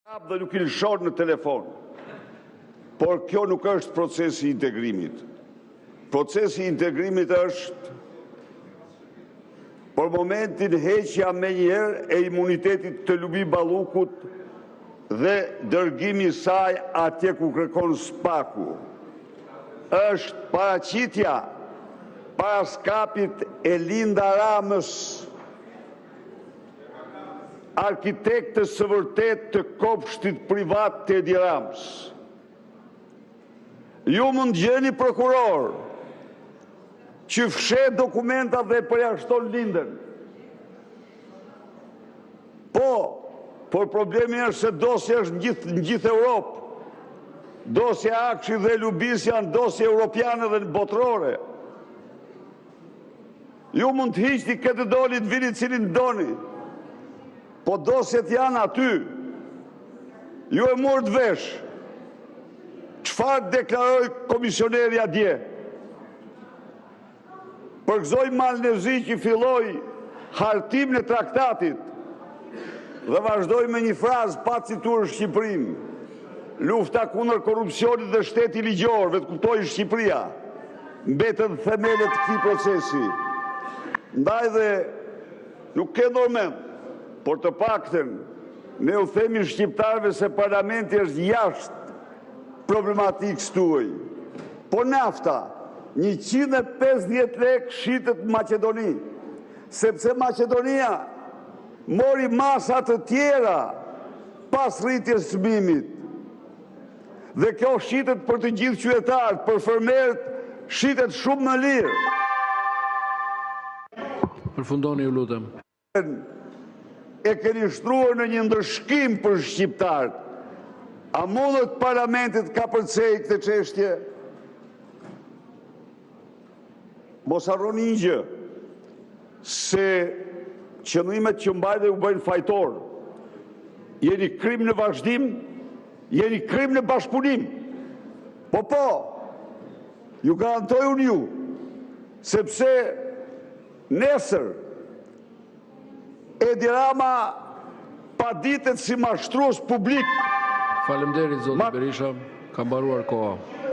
Dhe nuk i lëshon në telefon. Por kjo nuk është procesi i integrimit. Procesi i integrimit është për momentin heqja me njerë e imunitetit të Lubi Ballukut dhe dërgimi saj atje ku kërkon Spaku. Është paraqitja para skapit e Linda Ramës, arkitektës së vërtet të kopshtit privat të Edi Ramës. Ju mund gjeni prokuror që fshet dokumentat dhe përjashton Lindën. Por problemi është se dosja është në gjithë Europë. Dosja Akshi dhe Lubis janë dosje europiane dhe botërore. Ju mund të hiqni këtë doni të vini cilin doni. Po dosjet janë aty. Ju e morë të vesh. Çfarë deklaroi komisioneri atje? Përgëzoi Malnezi që filloi hartimin e traktatit dhe vazhdoi me një frazë pa cituar Shqipërinë. Lufta kundër korrupsionit dhe shteti ligjor, vetë kuptoi Shqipëria. Mbetën themelet të këtij procesi. Ndaj dhe nuk ke ndërmend, por të paktën ne u themi shqiptarëve se parlamenti është jashtë problematikës tuaj. Po nafta, 150 lek shitet në Maqedoni, sepse Maqedonia mori masa të tjera pas rritjes çmimit. Dhe kjo shitet për të gjithë qytetarët, për fermerët shitet shumë më lirë. Përfundoni ju lutem. E keni shtruar në një ndërshkim për shqiptarët. A mundet parlamentit ka përcej këtë çështje? Mos harroni një gjë, se qëndrimet që mbajnë u bëjnë fajtor. Jeni krim në vazhdim, jeni krim në bashkëpunim. Po, ju garantoj unë ju, sepse nesër Edi Rama pa ditet si mashtrues publik. Faleminderit zoti Berisha, ka mbaruar koha.